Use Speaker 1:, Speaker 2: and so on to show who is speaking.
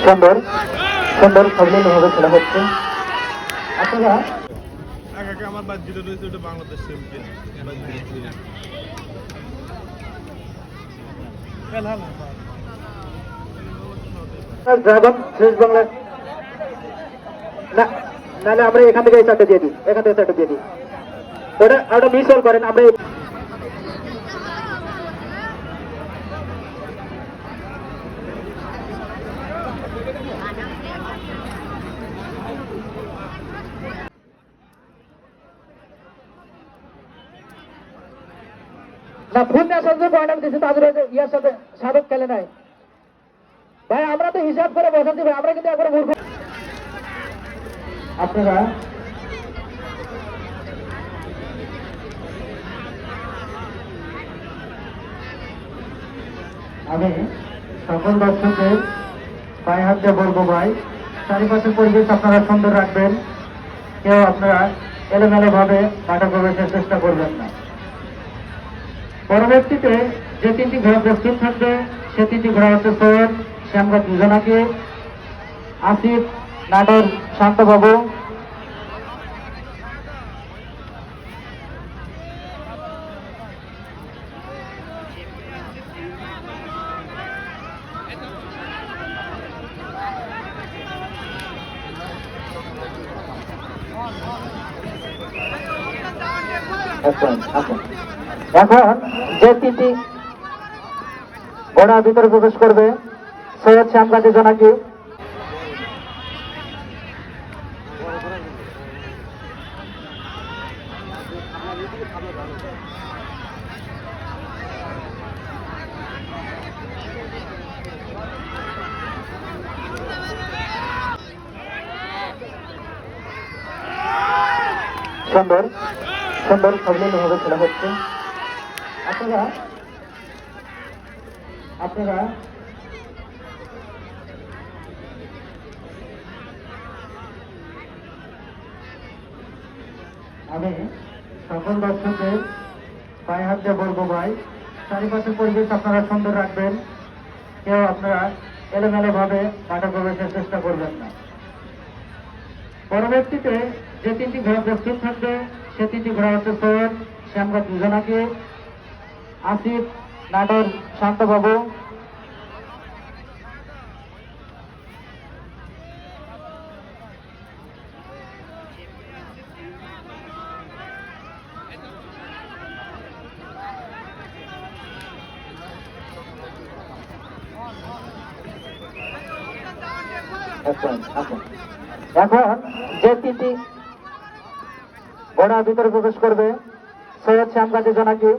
Speaker 1: সুন্দর সুন্দর সাবলীলভাবে খেলা হচ্ছে। আপনারা
Speaker 2: আমার বাদ যেটা রয়েছে ওটা বাংলাদেশ
Speaker 1: ড্রাগন শেষ বাংলা না, নাহলে আমরা এখান থেকে এই চারটে দিয়ে দিই, এখান থেকে চারটে দিয়ে দিই। ওটা মিস অল করেন, আমরা না ফুল ন্যাশনাল যে পয়েন্ট আমি দিচ্ছি তাদের ইয়ার সাথে সাধক খেলে নাই ভাই, আমরা তো হিসাব করে বসাচ্ছি ভাই, আমরা কিন্তু একবার মূর্খ। আপনারা আমি সকল দর্শকদের পায়ে হাত দিয়ে বলবো ভাই, চারিপাশের পরিবেশ আপনারা সুন্দর রাখবেন। কেউ আপনারা এলোমেলো ভাবে মাঠে প্রবেশের চেষ্টা করবেন না। পরবর্তীতে যে তিনটি ঘোড়া প্রস্তুত থাকবে সে তিনটি ঘোড়া হচ্ছে সৈয়দ শ্যামগঞ্জ দুজনাকে, আসিফ নাটোর শান্তবাবু, এখন যে তিনটি ঘোড়া ভিতরে প্রবেশ করবে সৈয়দ শ্যামগাজী জোনাকি, সুন্দর সুন্দর সাবলীলভাবে খেলা হচ্ছে। আপনারা আমি সকল দর্শকদের পায়ে হাত দিয়ে বলবো ভাই, চারিপাশের পরিবেশ আপনারা সুন্দর রাখবেন। কেউ আপনারা এলোমেলো ভাবে মাঠে প্রবেশের চেষ্টা করবেন না। পরবর্তীতে যে তিনটি ঘোড়া প্রস্তুত থাকবে সে তিনটি ঘোড়া হচ্ছে সৈয়দ শ্যামগঞ্জ দুজনাকে, আসিফ নাটোর শান্তবাবু, এখন যে তিনটি ঘোড়া ভিতরে প্রবেশ করবে সৈয়দ শ্যামগাজী জোনাকি,